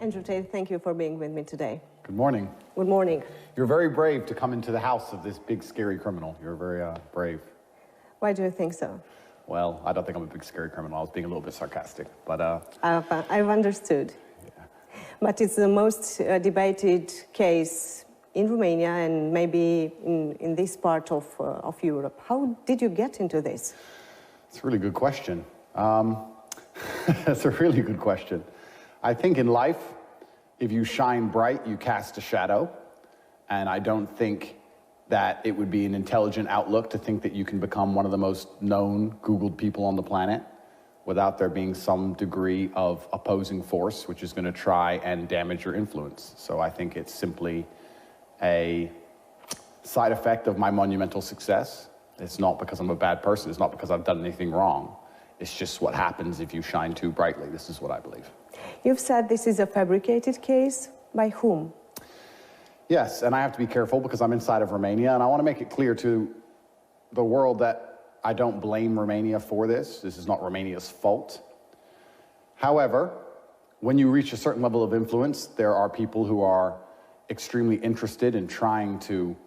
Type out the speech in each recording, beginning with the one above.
Andrew Tate, thank you for being with me today. Good morning. Good morning. You're very brave to come into the house of this big, scary criminal. You're very brave. Why do you think so? Well, I don't think I'm a big, scary criminal. I was being a little bit sarcastic, but... I've understood. Yeah. But it's the most debated case in Romania and maybe in this part of Europe. How did you get into this? It's a really good question. That's a really good question. I think in life, if you shine bright, you cast a shadow. And I don't think that it would be an intelligent outlook to think that you can become one of the most known Googled people on the planet without there being some degree of opposing force, which is going to try and damage your influence. So I think it's simply a side effect of my monumental success. It's not because I'm a bad person. It's not because I've done anything wrong. It's just what happens if you shine too brightly. This is what I believe. You've said this is a fabricated case. By whom? Yes, and I have to be careful because I'm inside of Romania, and I want to make it clear to the world that I don't blame Romania for this. This is not Romania's fault. However, when you reach a certain level of influence, there are people who are extremely interested in trying to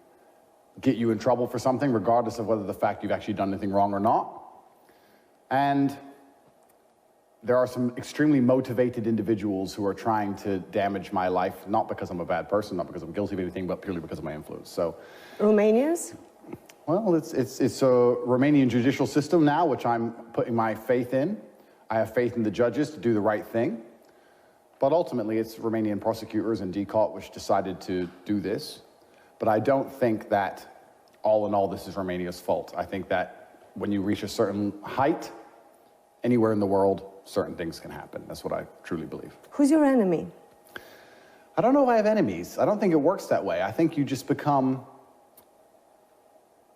get you in trouble for something, regardless of whether the fact you've actually done anything wrong or not. And there are some extremely motivated individuals who are trying to damage my life, not because I'm a bad person, not because I'm guilty of anything, but purely because of my influence. So, Romanians? Well, it's a Romanian judicial system now, which I'm putting my faith in. I have faith in the judges to do the right thing. But ultimately, it's Romanian prosecutors and DCOT which decided to do this. But I don't think that, all in all, this is Romania's fault. I think that when you reach a certain height, anywhere in the world, certain things can happen. That's what I truly believe. Who's your enemy? I don't know if I have enemies. I don't think it works that way. I think you just become,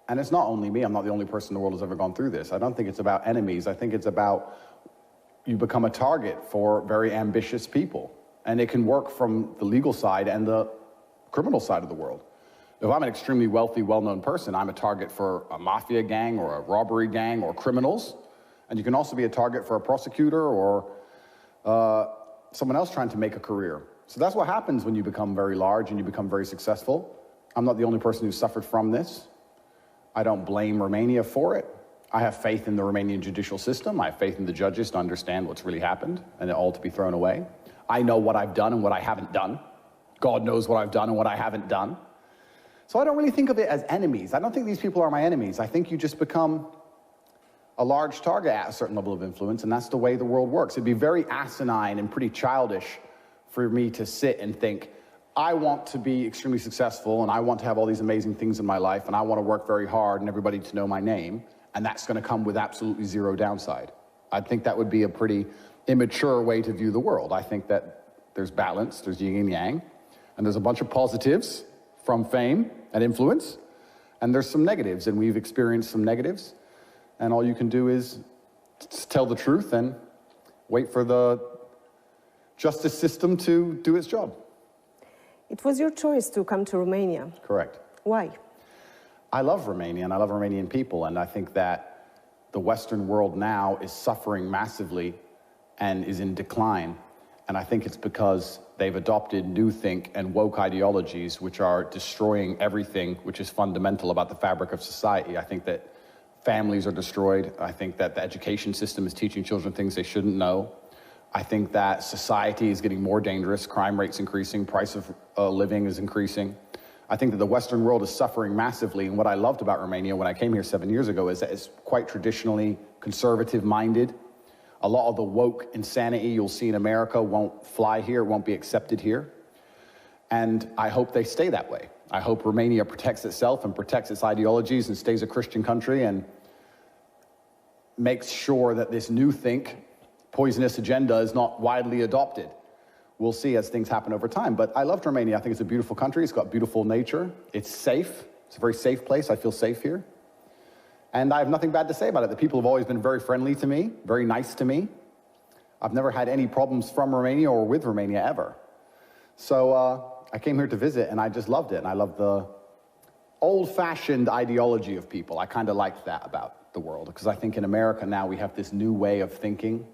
and it's not only me, I'm not the only person in the world who's ever gone through this. I don't think it's about enemies. I think it's about you become a target for very ambitious people. And it can work from the legal side and the criminal side of the world. If I'm an extremely wealthy, well-known person, I'm a target for a mafia gang or a robbery gang or criminals. And you can also be a target for a prosecutor or someone else trying to make a career. So that's what happens when you become very large and you become very successful. I'm not the only person who suffered from this. I don't blame Romania for it. I have faith in the Romanian judicial system. I have faith in the judges to understand what's really happened and it all to be thrown away. I know what I've done and what I haven't done. God knows what I've done and what I haven't done. So I don't really think of it as enemies. I don't think these people are my enemies. I think you just become a large target at a certain level of influence, and that's the way the world works. It'd be very asinine and pretty childish for me to sit and think, I want to be extremely successful, and I want to have all these amazing things in my life, and I want to work very hard and everybody to know my name, and that's going to come with absolutely zero downside. I think that would be a pretty immature way to view the world. I think that there's balance, there's yin and yang, and there's a bunch of positives from fame and influence, and there's some negatives, and we've experienced some negatives. And all you can do is tell the truth and wait for the justice system to do its job. It was your choice to come to Romania. Correct. Why? I love Romania and I love Romanian people, and I think that the Western world now is suffering massively and is in decline. And I think it's because they've adopted newthink and woke ideologies which are destroying everything which is fundamental about the fabric of society. I think that families are destroyed. I think that the education system is teaching children things they shouldn't know. I think that society is getting more dangerous. Crime rate's increasing, price of living is increasing. I think that the Western world is suffering massively. And what I loved about Romania when I came here 7 years ago is that it's quite traditionally conservative-minded. A lot of the woke insanity you'll see in America won't fly here, won't be accepted here. And I hope they stay that way. I hope Romania protects itself and protects its ideologies and stays a Christian country and makes sure that this new poisonous agenda is not widely adopted. We'll see as things happen over time. But I loved Romania. I think it's a beautiful country. It's got beautiful nature. It's safe. It's a very safe place. I feel safe here. And I have nothing bad to say about it. The people have always been very friendly to me, very nice to me. I've never had any problems from Romania or with Romania ever. So I came here to visit and I just loved it. And I love the old-fashioned ideology of people. I kind of liked that about the world, because I think in America now we have this new way of thinking,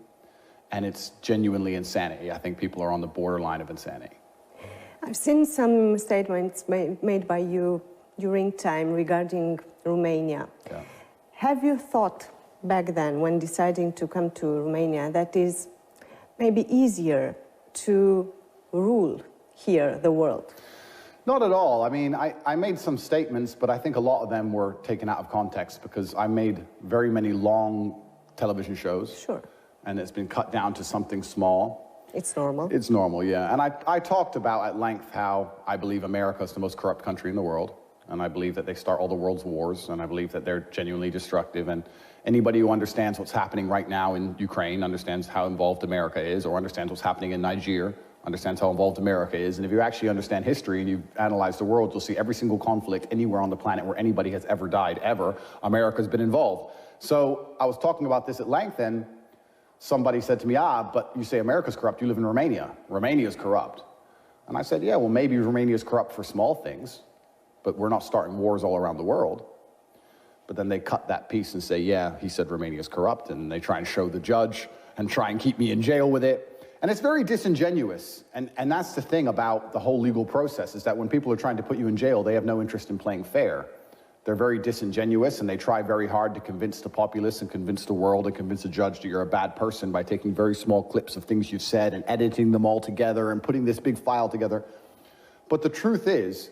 and it's genuinely insanity. I think people are on the borderline of insanity. I've seen some statements made by you during time regarding Romania. Yeah. Have you thought back then, when deciding to come to Romania, that is maybe easier to rule here the world? Not at all. I mean, I made some statements, but I think a lot of them were taken out of context because I made very many long television shows. Sure. And it's been cut down to something small. It's normal. It's normal, yeah. And I talked about at length how I believe America is the most corrupt country in the world. And I believe that they start all the world's wars. And I believe that they're genuinely destructive. And anybody who understands what's happening right now in Ukraine understands how involved America is, or understands what's happening in Nigeria, understands how involved America is. And if you actually understand history and you analyze the world, you'll see every single conflict anywhere on the planet where anybody has ever died, ever, America's been involved. So I was talking about this at length, and somebody said to me, but you say America's corrupt, you live in Romania. Romania's corrupt. And I said, yeah, well, maybe Romania's corrupt for small things, but we're not starting wars all around the world. But then they cut that piece and say, yeah, he said Romania's corrupt, and they try and show the judge and try and keep me in jail with it. And it's very disingenuous, and that's the thing about the whole legal process, is that when people are trying to put you in jail, they have no interest in playing fair. They're very disingenuous, and they try very hard to convince the populace and convince the world and convince a judge that you're a bad person by taking very small clips of things you've said and editing them all together and putting this big file together. But the truth is,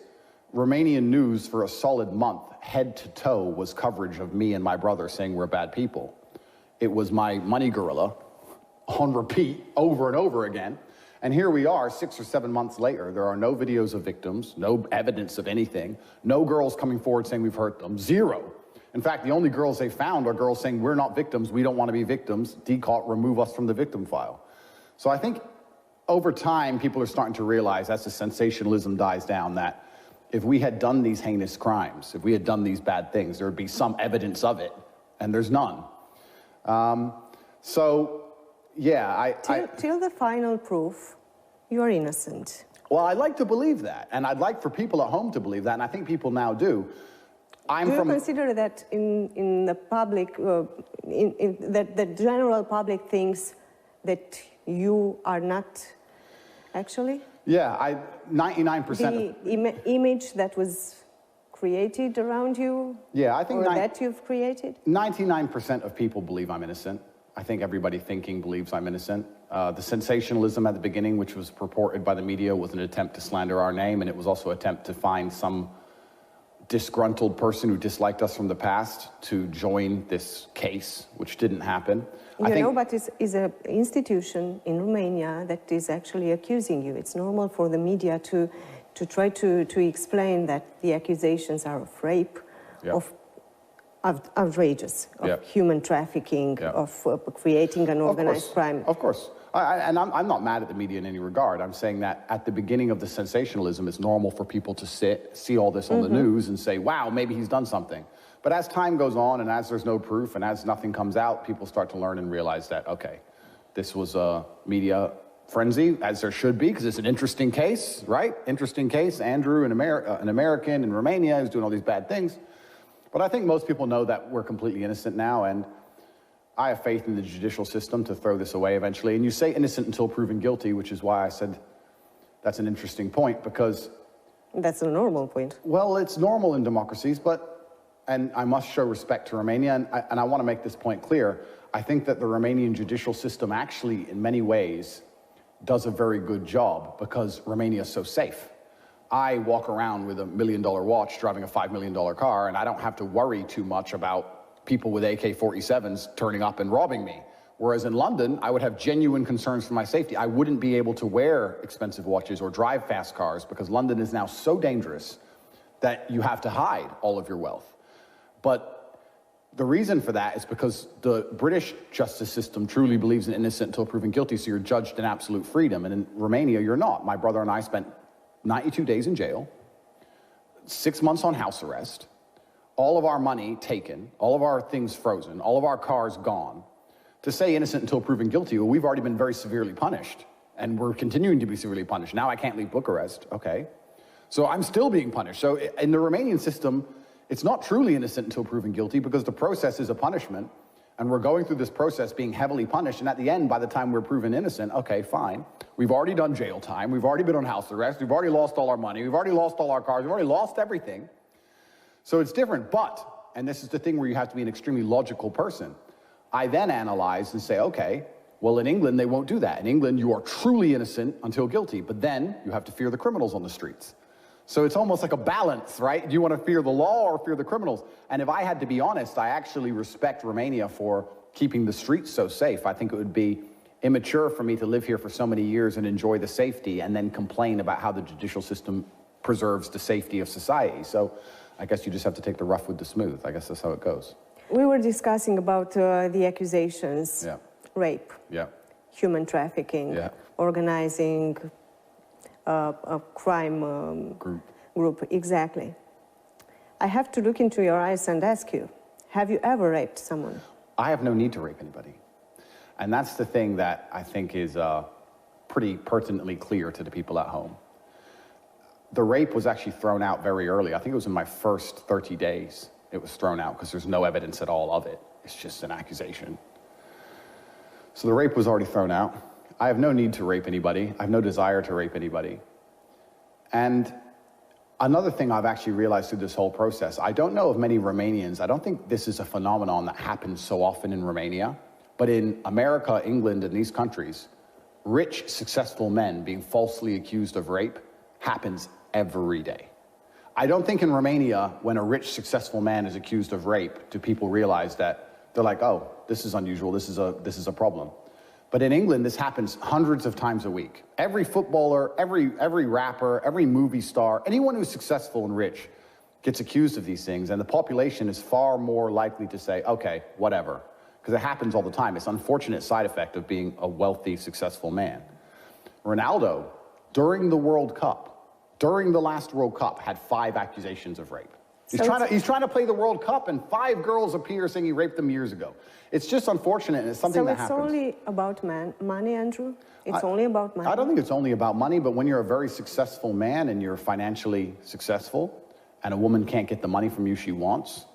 Romanian news for a solid month, head to toe, was coverage of me and my brother saying we're bad people. It was my money gorilla on repeat over and over again. And here we are 6 or 7 months later. There are no videos of victims, no evidence of anything, no girls coming forward saying we've hurt them, zero. In fact, the only girls they found are girls saying we're not victims, we don't want to be victims, DCAUT, remove us from the victim file. So I think over time, people are starting to realize, as the sensationalism dies down, that if we had done these heinous crimes, if we had done these bad things, there would be some evidence of it, and there's none. Yeah, Till the final proof, you're innocent. Well, I'd like to believe that, and I'd like for people at home to believe that, and I think people now do. Do you consider that in the public, that the general public thinks that you are not actually? Yeah, 99%. The image that was created around you? Yeah, I think or that you've created? 99% of people believe I'm innocent. I think everybody thinking believes I'm innocent. The sensationalism at the beginning, which was purported by the media, was an attempt to slander our name, and it was also an attempt to find some disgruntled person who disliked us from the past to join this case, which didn't happen. But it's an institution in Romania that is actually accusing you. It's normal for the media to try to explain that the accusations are of rape, of outrageous, of human trafficking, of creating an organized crime. Of course. And I'm not mad at the media in any regard. I'm saying that at the beginning of the sensationalism, it's normal for people to see all this on the news and say, wow, maybe he's done something. But as time goes on and as there's no proof and as nothing comes out, people start to learn and realize that, okay, this was a media frenzy, as there should be, because it's an interesting case, right? Interesting case. Andrew, an American in Romania, is doing all these bad things. But I think most people know that we're completely innocent now, and I have faith in the judicial system to throw this away eventually. And you say innocent until proven guilty, which is why I said that's an interesting point, because... That's a normal point. Well, it's normal in democracies, and I must show respect to Romania, and I want to make this point clear. I think that the Romanian judicial system actually, in many ways, does a very good job, because Romania is so safe. I walk around with $1 million watch driving a $5 million car, and I don't have to worry too much about people with AK-47s turning up and robbing me. Whereas in London, I would have genuine concerns for my safety. I wouldn't be able to wear expensive watches or drive fast cars because London is now so dangerous that you have to hide all of your wealth. But the reason for that is because the British justice system truly believes in innocent until proven guilty, so you're judged in absolute freedom. And in Romania, you're not. My brother and I spent 92 days in jail, 6 months on house arrest, all of our money taken, all of our things frozen, all of our cars gone. To say innocent until proven guilty, well, we've already been very severely punished, and we're continuing to be severely punished. Now I can't leave Bucharest, okay? So I'm still being punished. So in the Romanian system, it's not truly innocent until proven guilty because the process is a punishment, and we're going through this process being heavily punished, and at the end, by the time we're proven innocent, okay, fine. We've already done jail time, we've already been on house arrest, we've already lost all our money, we've already lost all our cars, we've already lost everything. So it's different, but, and this is the thing where you have to be an extremely logical person, I then analyze and say, okay, well, in England, they won't do that. In England, you are truly innocent until guilty, but then you have to fear the criminals on the streets. So it's almost like a balance, right? Do you want to fear the law or fear the criminals? And if I had to be honest, I actually respect Romania for keeping the streets so safe. I think it would be immature for me to live here for so many years and enjoy the safety and then complain about how the judicial system preserves the safety of society. So I guess you just have to take the rough with the smooth. I guess that's how it goes. We were discussing about the accusations, yeah. Rape, yeah. human trafficking, yeah. organizing a crime group. Exactly. I have to look into your eyes and ask you, have you ever raped someone? I have no need to rape anybody. And that's the thing that I think is pretty pertinently clear to the people at home. The rape was actually thrown out very early. I think it was in my first 30 days it was thrown out because there's no evidence at all of it. It's just an accusation. So the rape was already thrown out. I have no need to rape anybody. I have no desire to rape anybody. And another thing I've actually realized through this whole process, I don't know of many Romanians, I don't think this is a phenomenon that happens so often in Romania, but in America, England, and these countries, rich, successful men being falsely accused of rape happens every day. I don't think in Romania, when a rich, successful man is accused of rape, do people realize that they're like, oh, this is unusual, this is a problem. But in England, this happens hundreds of times a week. Every footballer, every rapper, every movie star, anyone who's successful and rich gets accused of these things, and the population is far more likely to say, okay, whatever, because it happens all the time. It's an unfortunate side effect of being a wealthy, successful man. Ronaldo, during the World Cup, during the last World Cup, had 5 accusations of rape. He's trying to play the World Cup, and 5 girls appear saying he raped them years ago. It's just unfortunate, and it's something that happens. So it's only about money, Andrew? It's only about money? I don't think it's only about money, but when you're a very successful man and you're financially successful, and a woman can't get the money from you she wants,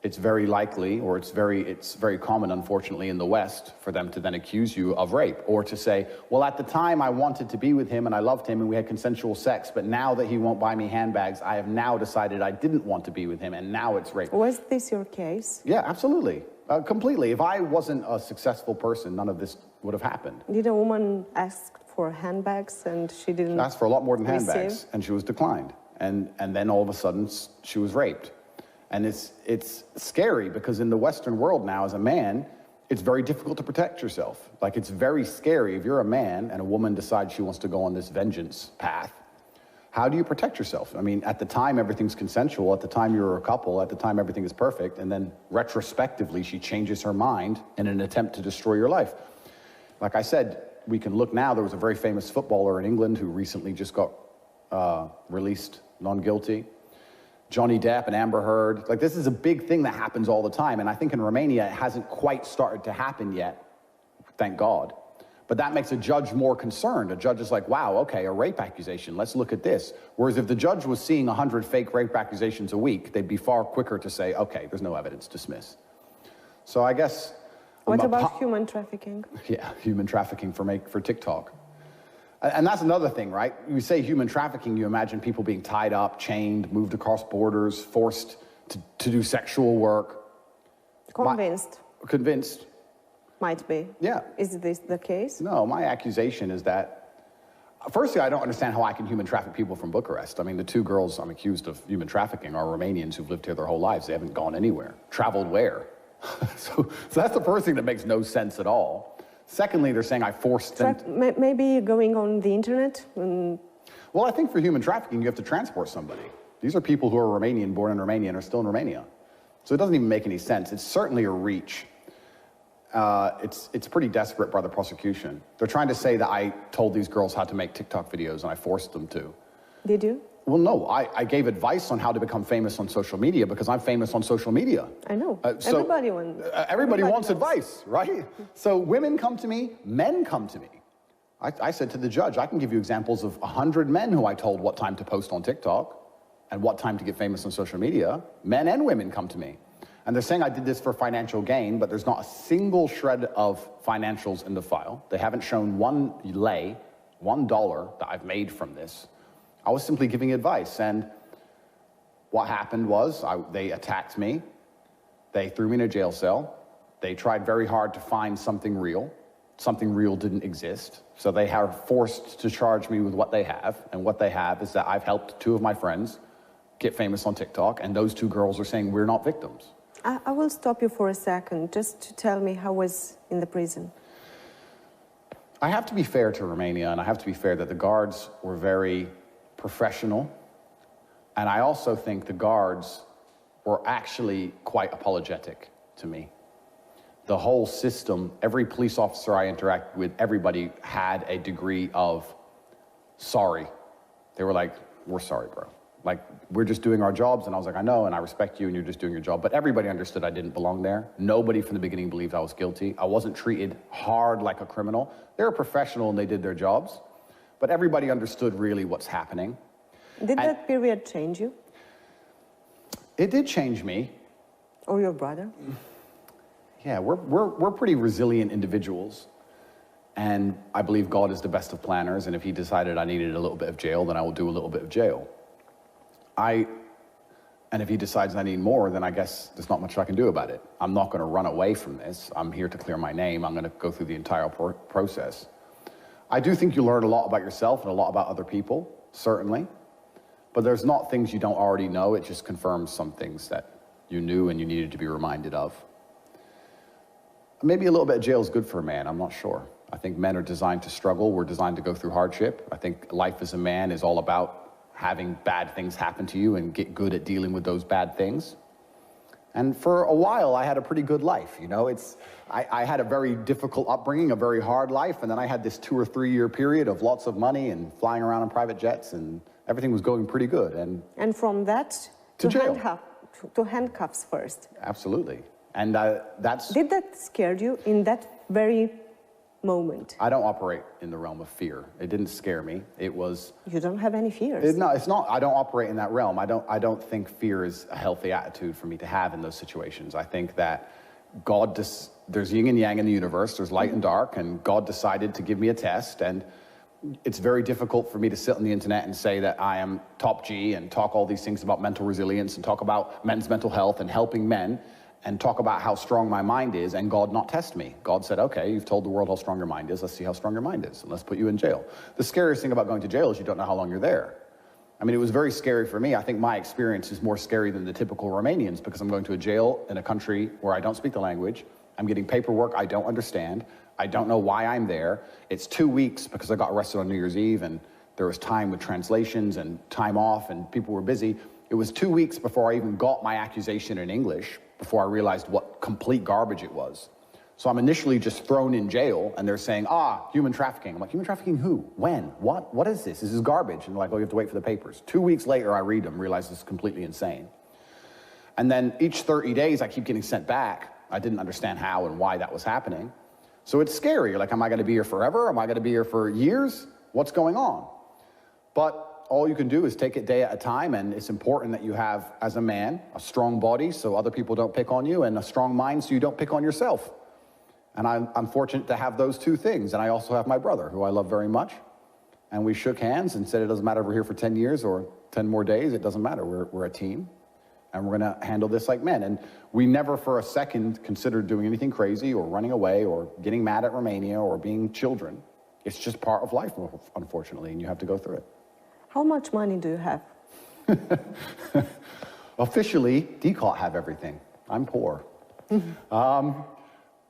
it's very likely, or it's very common, unfortunately, in the West, for them to then accuse you of rape, or to say, well, at the time I wanted to be with him and I loved him and we had consensual sex, but now that he won't buy me handbags, I have now decided I didn't want to be with him, and now it's rape. Was this your case? Yeah, absolutely. Completely. If I wasn't a successful person, none of this would have happened. Did a woman ask for handbags and she didn't She asked for a lot more than receive? handbags, and she was declined. And then all of a sudden, she was raped. And it's scary, because in the Western world now, as a man, it's very difficult to protect yourself. Like, it's very scary if you're a man and a woman decides she wants to go on this vengeance path. How do you protect yourself? I mean, at the time, everything's consensual. At the time, you're a couple. At the time, everything is perfect. And then retrospectively, she changes her mind in an attempt to destroy your life. Like I said, we can look now. There was a very famous footballer in England who recently just got released non-guilty. Johnny Depp and Amber Heard. Like, this is a big thing that happens all the time. And I think in Romania, it hasn't quite started to happen yet. Thank God. But that makes a judge more concerned. A judge is like, wow, okay, a rape accusation, let's look at this. Whereas if the judge was seeing 100 fake rape accusations a week, they'd be far quicker to say, okay, there's no evidence, dismiss. So I guess... What about human trafficking? Yeah, human trafficking for TikTok. And that's another thing, right? You say human trafficking, you imagine people being tied up, chained, moved across borders, forced to do sexual work. Convinced. Convinced. Might be. Yeah. Is this the case? No, my accusation is that, firstly, I don't understand how I can human traffic people from Bucharest. I mean, the 2 girls I'm accused of human trafficking are Romanians who've lived here their whole lives. They haven't gone anywhere. Traveled where? So that's the first thing that makes no sense at all. Secondly, they're saying I forced them... Maybe going on the internet? Well, I think for human trafficking, you have to transport somebody. These are people who are Romanian, born in Romania, and are still in Romania. So it doesn't even make any sense. It's certainly a reach. It's pretty desperate by the prosecution. They're trying to say that I told these girls how to make TikTok videos and I forced them to. Did you? Well, no, I gave advice on how to become famous on social media because I'm famous on social media. I know. Everybody wants advice, right? So women come to me, men come to me. I said to the judge, I can give you examples of 100 men who I told what time to post on TikTok and what time to get famous on social media. Men and women come to me. And they're saying I did this for financial gain, but there's not a single shred of financials in the file. They haven't shown one lei, $1 that I've made from this. I was simply giving advice, and what happened was they attacked me. They threw me in a jail cell. They tried very hard to find something real. Something real didn't exist. So they are forced to charge me with what they have, and what they have is that I've helped 2 of my friends get famous on TikTok, and those 2 girls are saying we're not victims. I will stop you for a second, just to tell me how was in the prison. I have to be fair to Romania, and I have to be fair that the guards were very professional, and I also think the guards were actually quite apologetic to me. The whole system, every police officer I interacted with, everybody had a degree of sorry. They were like, we're sorry, bro. Like, we're just doing our jobs. And I was like, I know, and I respect you, and you're just doing your job. But everybody understood I didn't belong there. Nobody from the beginning believed I was guilty. I wasn't treated hard like a criminal. They were professional and they did their jobs. But everybody understood really what's happening. Did that period change you? It did change me. Or your brother? Yeah, we're pretty resilient individuals. And I believe God is the best of planners. And if he decided I needed a little bit of jail, then I will do a little bit of jail. And if he decides I need more, then I guess there's not much I can do about it. I'm not going to run away from this. I'm here to clear my name. I'm going to go through the entire process. I do think you learn a lot about yourself and a lot about other people, certainly. But there's not things you don't already know. It just confirms some things that you knew and you needed to be reminded of. Maybe a little bit of jail is good for a man. I'm not sure. I think men are designed to struggle. We're designed to go through hardship. I think life as a man is all about having bad things happen to you and get good at dealing with those bad things. And for a while, I had a pretty good life. You know, I had a very difficult upbringing, a very hard life, and then I had this 2 or 3 year period of lots of money and flying around in private jets, and everything was going pretty good. And from that to jail. To handcuffs first. Absolutely. And that's... Did that scare you in that very moment? I don't operate in the realm of fear. It didn't scare me. It was... You don't have any fears? No, it's not. I don't operate in that realm. I don't think fear is a healthy attitude for me to have in those situations. I think that there's yin and yang in the universe. There's light and dark, and God decided to give me a test, and it's very difficult for me to sit on the internet and say that I am top G and talk all these things about mental resilience and talk about men's mental health and helping men and talk about how strong my mind is, and God not test me. God said, okay, you've told the world how strong your mind is. Let's see how strong your mind is, and let's put you in jail. The scariest thing about going to jail is you don't know how long you're there. I mean, it was very scary for me. I think my experience is more scary than the typical Romanians, because I'm going to a jail in a country where I don't speak the language. I'm getting paperwork I don't understand. I don't know why I'm there. It's 2 weeks because I got arrested on New Year's Eve, and there was time with translations and time off, and people were busy. It was 2 weeks before I even got my accusation in English, before I realized what complete garbage it was. So I'm initially just thrown in jail, and they're saying, human trafficking. I'm like, human trafficking who? When? What? What is this? This is garbage. And they're like, oh, you have to wait for the papers. 2 weeks later, I read them, realize this is completely insane. And then each 30 days, I keep getting sent back. I didn't understand how and why that was happening. So it's scary. You're like, am I going to be here forever? Am I going to be here for years? What's going on? But all you can do is take it day at a time, and it's important that you have, as a man, a strong body so other people don't pick on you, and a strong mind so you don't pick on yourself. And I'm fortunate to have those 2 things. And I also have my brother, who I love very much. And we shook hands and said, it doesn't matter if we're here for 10 years or 10 more days. It doesn't matter. We're a team. And we're going to handle this like men. And we never for a second considered doing anything crazy or running away or getting mad at Romania or being children. It's just part of life, unfortunately, and you have to go through it. How much money do you have? Officially, DCOT have everything. I'm poor.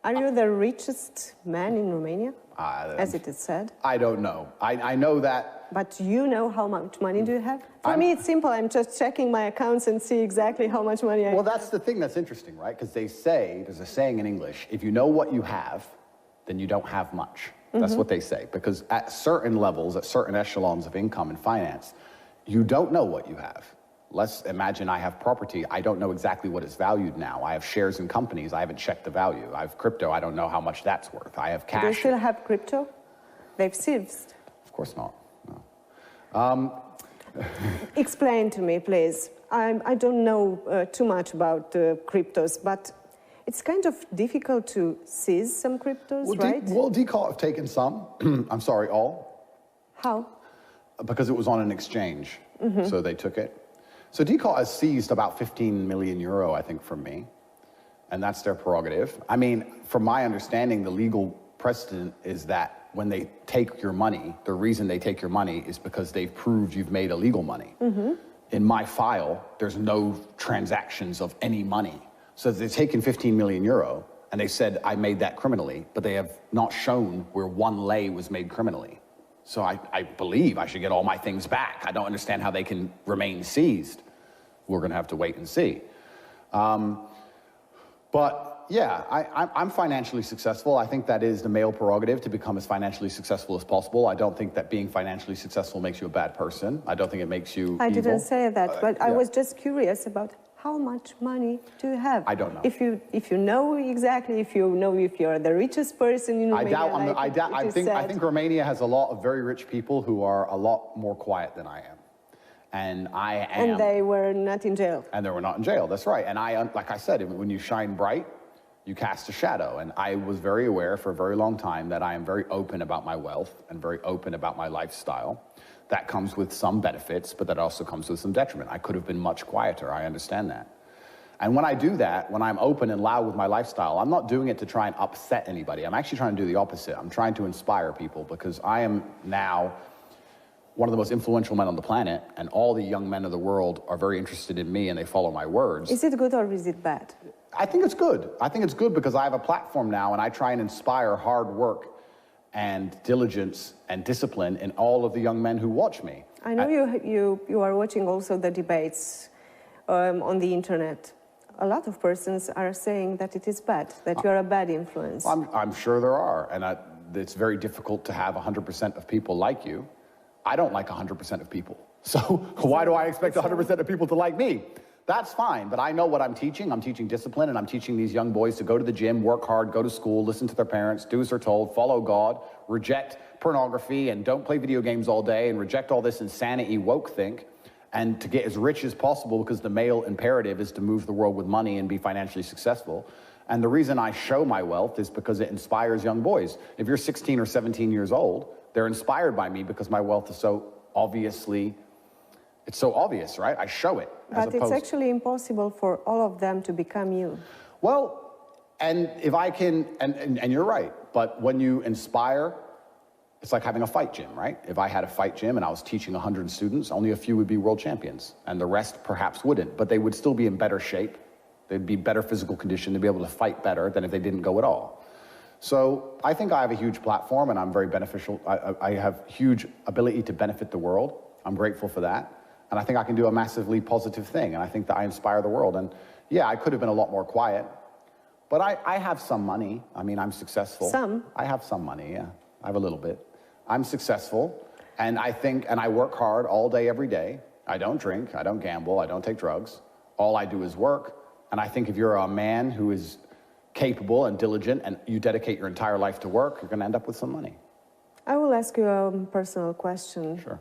Are you the richest man in Romania, as it is said? I don't know. I know that... But you know how much money do you have? For me, it's simple. I'm just checking my accounts and see exactly how much money I have. Well, that's the thing that's interesting, right? Because they say, there's a saying in English, if you know what you have, then you don't have much. That's what they say. Because at certain levels, at certain echelons of income and finance, you don't know what you have. Let's imagine I have property. I don't know exactly what it's valued now. I have shares in companies. I haven't checked the value. I have crypto. I don't know how much that's worth. I have cash. Do you still have crypto? They've seized. Of course not. No. Explain to me, please. I don't know too much about cryptos, but it's kind of difficult to seize some cryptos, Well, right? Decal have taken some. I'm sorry, all. How? Because it was on an exchange, so they took it. So Decal has seized about 15 million euro, I think, from me, and that's their prerogative. I mean, from my understanding, the legal precedent is that when they take your money, the reason they take your money is because they've proved you've made illegal money. In my file, there's no transactions of any money. So they've taken 15 million euro, and they said, I made that criminally, but they have not shown where 1 lei was made criminally. So I believe I should get all my things back. I don't understand how they can remain seized. We're gonna have to wait and see. But yeah, I'm financially successful. I think that is the male prerogative to become as financially successful as possible. I don't think that being financially successful makes you a bad person. I don't think it makes you I evil. didn't say that, but I yeah. was just curious about how much money do you have? I don't know. If you know exactly, if you know if you're the richest person in Romania, I think Romania has a lot of very rich people who are a lot more quiet than I am. And I am. And they were not in jail. And they were not in jail, that's right. And like I said, when you shine bright, you cast a shadow. And I was very aware for a very long time that I am very open about my wealth and very open about my lifestyle. That comes with some benefits, but that also comes with some detriment. I could have been much quieter, I understand that. And when I do that, when I'm open and loud with my lifestyle, I'm not doing it to try and upset anybody. I'm actually trying to do the opposite. I'm trying to inspire people, because I am now one of the most influential men on the planet, and all the young men of the world are very interested in me and they follow my words. Is it good or is it bad? I think it's good. I think it's good because I have a platform now and I try and inspire hard work and diligence and discipline in all of the young men who watch me. I know you are watching also the debates on the internet. A lot of persons are saying that it is bad, that you are a bad influence. I'm sure there are, and it's very difficult to have 100% of people like you. I don't like 100% of people. So why do I expect 100% of people to like me? That's fine, but I know what I'm teaching. I'm teaching discipline, and I'm teaching these young boys to go to the gym, work hard, go to school, listen to their parents, do as they're told, follow God, reject pornography, and don't play video games all day, and reject all this insanity woke think, and to get as rich as possible, because the male imperative is to move the world with money and be financially successful. And the reason I show my wealth is because it inspires young boys. If you're 16 or 17 years old, they're inspired by me because my wealth is so obviously, it's so obvious, right? I show it. But it's actually impossible for all of them to become you. Well, and if I can, and you're right, but when you inspire, it's like having a fight gym, right? If I had a fight gym and I was teaching 100 students, only a few would be world champions, and the rest perhaps wouldn't, but they would still be in better shape. They'd be better physical condition to be able to fight better than if they didn't go at all. So I think I have a huge platform and I'm very beneficial. I have huge ability to benefit the world. I'm grateful for that. And I think I can do a massively positive thing. And I think that I inspire the world. And yeah, I could have been a lot more quiet, but I have some money. I mean, I'm successful. Some? I have some money, yeah. I have a little bit. I'm successful. And I work hard all day, every day. I don't drink, I don't gamble, I don't take drugs. All I do is work. And I think if you're a man who is capable and diligent and you dedicate your entire life to work, you're gonna end up with some money. I will ask you a personal question. Sure.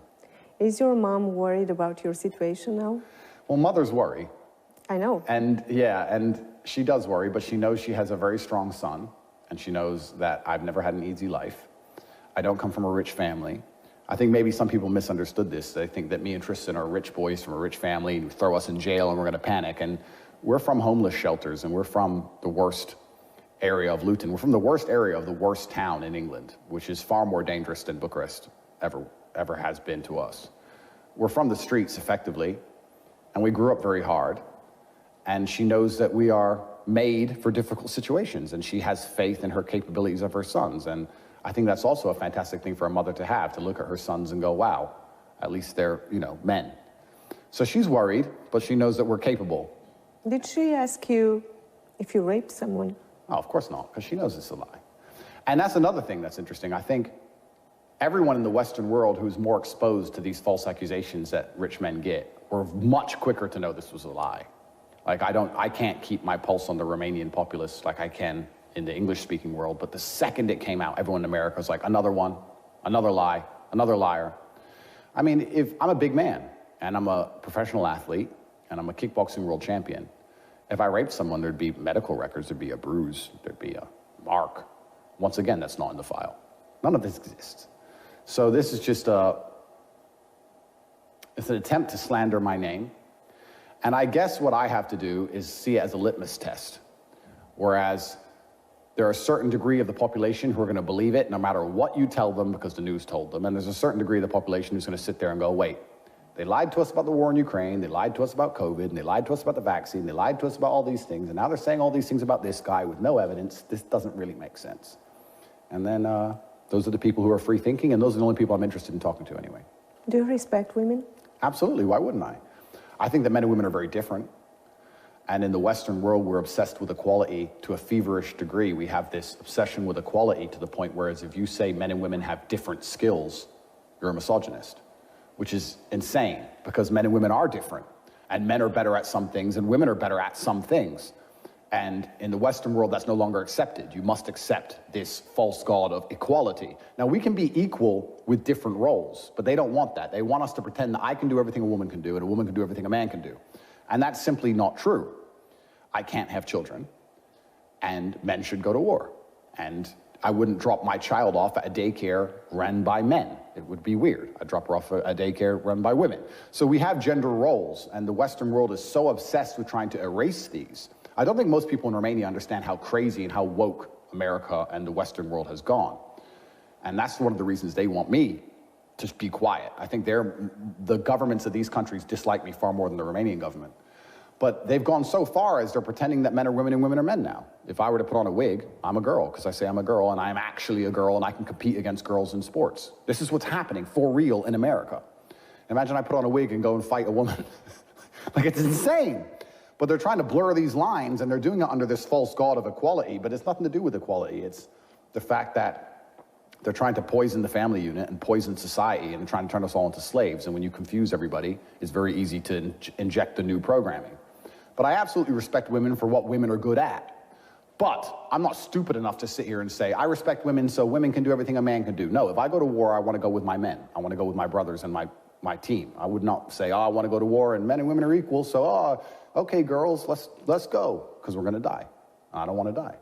Is your mom worried about your situation now? Well, mothers worry. I know. And yeah, and she does worry, but she knows she has a very strong son, and she knows that I've never had an easy life. I don't come from a rich family. I think maybe some people misunderstood this. They think that me and Tristan are rich boys from a rich family and throw us in jail and we're gonna panic. And we're from homeless shelters, and we're from the worst area of Luton. We're from the worst area of the worst town in England, which is far more dangerous than Bucharest ever has been to us. We're from the streets, effectively, and we grew up very hard. And she knows that we are made for difficult situations, and she has faith in her capabilities of her sons. And I think that's also a fantastic thing for a mother to have, to look at her sons and go, wow, at least they're, you know, men. So she's worried, but she knows that we're capable. Did she ask you if you raped someone? Oh, of course not, because she knows it's a lie. And that's another thing that's interesting. I think everyone in the Western world who's more exposed to these false accusations that rich men get were much quicker to know this was a lie. Like, I can't keep my pulse on the Romanian populace like I can in the English-speaking world, but the second it came out, everyone in America was like, another one, another lie, another liar. I mean, I'm a big man. and I'm a professional athlete, and I'm a kickboxing world champion, if I raped someone, there'd be medical records, there'd be a bruise, there'd be a mark. Once again, that's not in the file. None of this exists. So this is just it's an attempt to slander my name. And I guess what I have to do is see it as a litmus test. Whereas there are a certain degree of the population who are going to believe it no matter what you tell them because the news told them. And there's a certain degree of the population who's going to sit there and go, wait, they lied to us about the war in Ukraine, they lied to us about COVID, and they lied to us about the vaccine, they lied to us about all these things, and now they're saying all these things about this guy with no evidence. This doesn't really make sense. And then those are the people who are free thinking, and those are the only people I'm interested in talking to anyway. Do you respect women? Absolutely, why wouldn't I? I think that men and women are very different. And in the Western world, we're obsessed with equality to a feverish degree. We have this obsession with equality to the point where if you say men and women have different skills, you're a misogynist, which is insane because men and women are different. And men are better at some things and women are better at some things. And in the Western world, that's no longer accepted. You must accept this false god of equality. Now, we can be equal with different roles, but they don't want that. They want us to pretend that I can do everything a woman can do and a woman can do everything a man can do. And that's simply not true. I can't have children, and men should go to war. And I wouldn't drop my child off at a daycare run by men. It would be weird. I'd drop her off at a daycare run by women. So we have gender roles, and the Western world is so obsessed with trying to erase these. I don't think most people in Romania understand how crazy and how woke America and the Western world has gone. And that's one of the reasons they want me to be quiet. I think the governments of these countries dislike me far more than the Romanian government. But they've gone so far as they're pretending that men are women and women are men now. If I were to put on a wig, I'm a girl, because I say I'm a girl, and I'm actually a girl, and I can compete against girls in sports. This is what's happening for real in America. Imagine I put on a wig and go and fight a woman. Like, it's insane. But they're trying to blur these lines, and they're doing it under this false god of equality, but it's nothing to do with equality. It's the fact that they're trying to poison the family unit and poison society and trying to turn us all into slaves. And when you confuse everybody, it's very easy to inject the new programming. But I absolutely respect women for what women are good at. But I'm not stupid enough to sit here and say, I respect women so women can do everything a man can do. No, if I go to war, I want to go with my men. I want to go with my brothers and my team. I would not say, oh, I want to go to war and men and women are equal, so, oh, okay, girls, let's go, because we're going to die. I don't want to die.